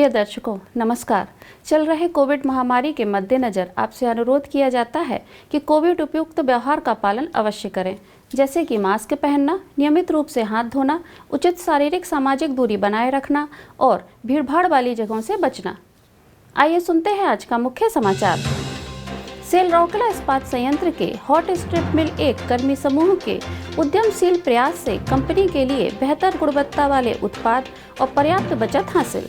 प्रिय दर्शकों, नमस्कार। चल रहे कोविड महामारी के मद्देनजर आपसे अनुरोध किया जाता है कि कोविड उपयुक्त व्यवहार का पालन अवश्य करें, जैसे कि मास्क पहनना, नियमित रूप से हाथ धोना, उचित शारीरिक सामाजिक दूरी बनाए रखना और भीड़भाड़ वाली जगहों से बचना। आइए सुनते हैं आज का मुख्य समाचार। सेल रौरकेला इस्पात संयंत्र के हॉट स्ट्रिप मिल 1 कर्मी समूह के उद्यमशील प्रयास से कंपनी के लिए बेहतर गुणवत्ता वाले उत्पाद और पर्याप्त बचत हासिल।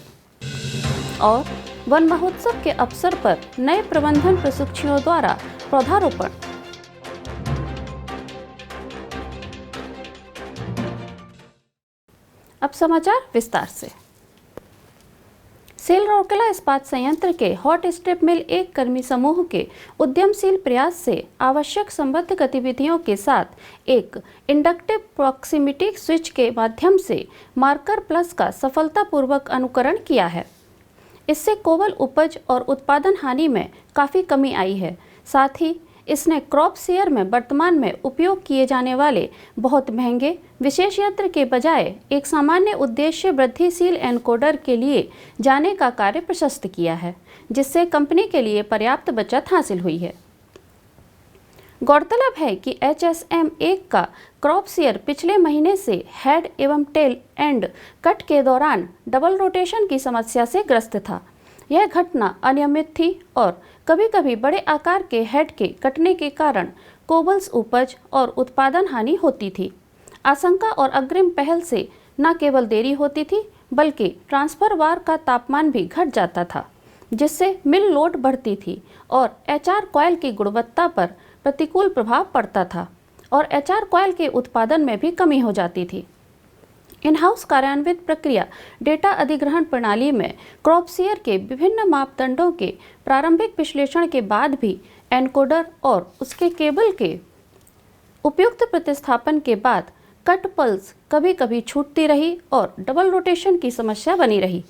और वन महोत्सव के अवसर पर नए प्रबंधन प्रशिक्षुओं द्वारा पौधारोपण। अब समाचार विस्तार से। सेल रौरकेला इस्पात संयंत्र के हॉट स्ट्रिप मिल 1 कर्मी समूह के उद्यमशील प्रयास से आवश्यक संबद्ध गतिविधियों के साथ एक इंडक्टिव प्रॉक्सिमिटी स्विच के माध्यम से मार्कर प्लस का सफलतापूर्वक अनुकरण किया है। इससे कोवल उपज और उत्पादन हानि में काफ़ी कमी आई है। साथ ही इसने क्रॉप शेयर में वर्तमान में उपयोग किए जाने वाले बहुत महंगे विशेष यंत्र के बजाय एक सामान्य उद्देश्य वृद्धिशील एनकोडर के लिए जाने का कार्य प्रशस्त किया है, जिससे कंपनी के लिए पर्याप्त बचत हासिल हुई है। गौरतलब है कि HSM1 का क्रॉप शेयर पिछले महीने से हेड एवं टेल एंड कट के दौरान डबल रोटेशन की समस्या से ग्रस्त था। यह घटना अनियमित थी और कभी कभी बड़े आकार के हेड के कटने के कारण कोबल्स उपज और उत्पादन हानि होती थी। आशंका और अग्रिम पहल से न केवल देरी होती थी, बल्कि ट्रांसफर वार का तापमान भी घट जाता था, जिससे मिल लोड बढ़ती थी और HR कॉयल की गुणवत्ता पर प्रतिकूल प्रभाव पड़ता था और HR कॉयल के उत्पादन में भी कमी हो जाती थी। इन हाउस कार्यान्वित प्रक्रिया डेटा अधिग्रहण प्रणाली में क्रॉप शेयर के विभिन्न मापदंडों के प्रारंभिक विश्लेषण के बाद भी एनकोडर और उसके केबल के उपयुक्त प्रतिस्थापन के बाद कट पल्स कभी कभी छूटती रही और डबल रोटेशन की समस्या बनी रही।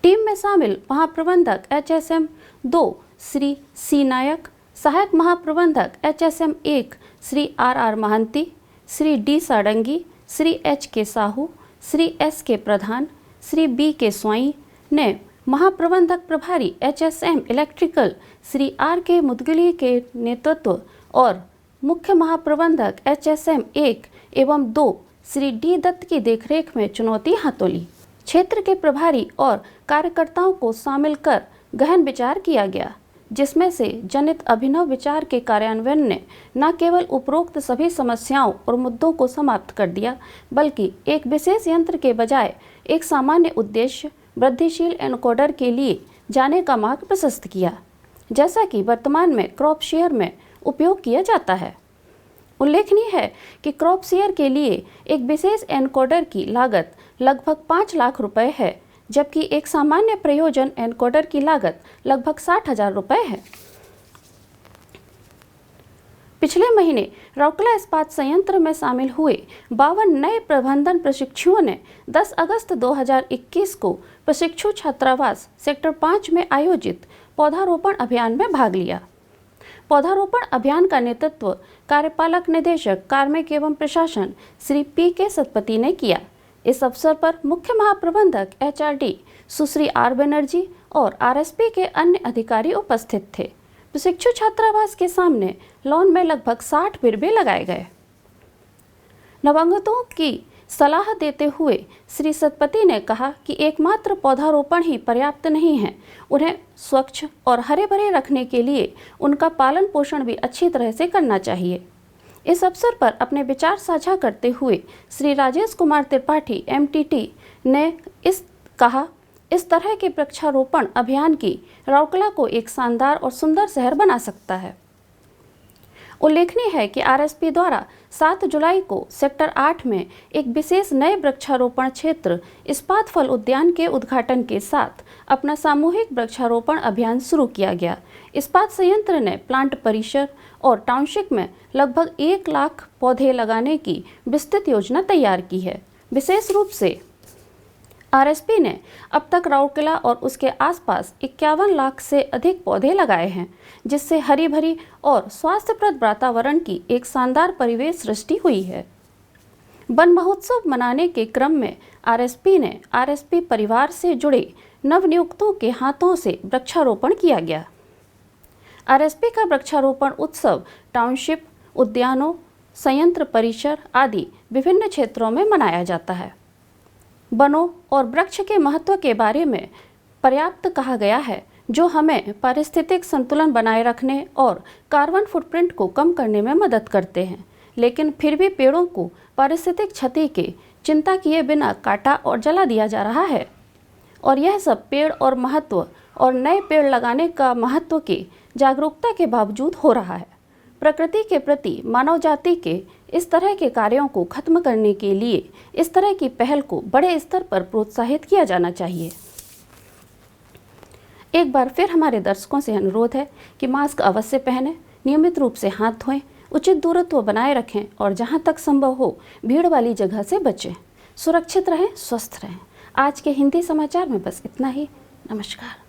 टीम में शामिल महाप्रबंधक HSM2 श्री सी नायक, सहायक महाप्रबंधक HSM1 Shri RR Mohanty, Shri D साडंगी, Shri HK Sahu, Shri SK प्रधान, श्री BK स्वाई ने महाप्रबंधक प्रभारी HSM इलेक्ट्रिकल श्री RK मुदगली के नेतृत्व और मुख्य महाप्रबंधक HSM1 एवं 2 श्री D दत्त की देखरेख में चुनौती हाथों ली। क्षेत्र के प्रभारी और कार्यकर्ताओं को शामिल कर गहन विचार किया गया, जिसमें से जनित अभिनव विचार के कार्यान्वयन ने न केवल उपरोक्त सभी समस्याओं और मुद्दों को समाप्त कर दिया, बल्कि एक विशेष यंत्र के बजाय एक सामान्य उद्देश्य वृद्धिशील एनकोडर के लिए जाने का मार्ग प्रशस्त किया, जैसा कि वर्तमान में क्रॉप शेयर में उपयोग किया जाता है। उल्लेखनीय है कि क्रॉप शेयर के लिए एक विशेष एनकोडर की लागत लगभग 5 लाख रुपए है, जबकि एक सामान्य प्रयोजन एनकोडर की लागत लगभग 60,000 रुपए है। पिछले महीने रौरकेला इस्पात संयंत्र में शामिल हुए 52 नए प्रबंधन प्रशिक्षुओं ने 10 अगस्त 2021 को प्रशिक्षु छात्रावास सेक्टर 5 में आयोजित पौधारोपण अभियान में भाग लिया। पौधारोपण अभियान का नेतृत्व कार्यपालक निदेशक कार्मिक एवं प्रशासन श्री PK सतपति ने किया। इस अवसर पर मुख्य महाप्रबंधक HRD सुश्री R बनर्जी और RSP के अन्य अधिकारी उपस्थित थे। प्रशिक्षु छात्रावास के सामने लॉन में लगभग 60 बिरबे लगाए गए। नवागतों की सलाह देते हुए श्री सतपति ने कहा कि एकमात्र पौधारोपण ही पर्याप्त नहीं है, उन्हें स्वच्छ और हरे भरे रखने के लिए उनका पालन पोषण भी अच्छी तरह से करना चाहिए। इस अवसर पर अपने विचार साझा करते हुए श्री राजेश कुमार त्रिपाठी MTT ने इस तरह के वृक्षारोपण अभियान की रौरकेला को एक शानदार और सुंदर शहर बना सकता है। उल्लेखनीय है कि RSP द्वारा 7 जुलाई को सेक्टर 8 में एक विशेष नए वृक्षारोपण क्षेत्र इस्पात फल उद्यान के उद्घाटन के साथ अपना सामूहिक वृक्षारोपण अभियान शुरू किया गया। इस्पात संयंत्र ने प्लांट परिसर और टाउनशिप में लगभग 1 लाख पौधे लगाने की विस्तृत योजना तैयार की है। विशेष रूप से RSP ने अब तक रौरकेला और उसके आसपास 51 लाख से अधिक पौधे लगाए हैं, जिससे हरी भरी और स्वास्थ्यप्रद वातावरण की एक शानदार परिवेश सृष्टि हुई है। वन महोत्सव मनाने के क्रम में आरएसपी ने आरएसपी परिवार से जुड़े नवनियुक्तों के हाथों से वृक्षारोपण किया गया। आरएसपी का वृक्षारोपण उत्सव टाउनशिप, उद्यानों, संयंत्र परिसर आदि विभिन्न क्षेत्रों में मनाया जाता है। वनों और वृक्ष के महत्व के बारे में पर्याप्त कहा गया है, जो हमें पारिस्थितिक संतुलन बनाए रखने और कार्बन फुटप्रिंट को कम करने में मदद करते हैं। लेकिन फिर भी पेड़ों को पारिस्थितिक क्षति की चिंता किए बिना काटा और जला दिया जा रहा है। और यह सब पेड़ और महत्व और नए पेड़ लगाने का महत्व की जागरूकता के बावजूद हो रहा है। प्रकृति के प्रति मानव जाति के इस तरह के कार्यों को खत्म करने के लिए इस तरह की पहल को बड़े स्तर पर प्रोत्साहित किया जाना चाहिए। एक बार फिर हमारे दर्शकों से अनुरोध है कि मास्क अवश्य पहनें, नियमित रूप से हाथ धोएं, उचित दूरत्व बनाए रखें और जहां तक संभव हो भीड़ वाली जगह से बचें। सुरक्षित रहें, स्वस्थ रहें। आज के हिंदी समाचार में बस इतना ही। नमस्कार।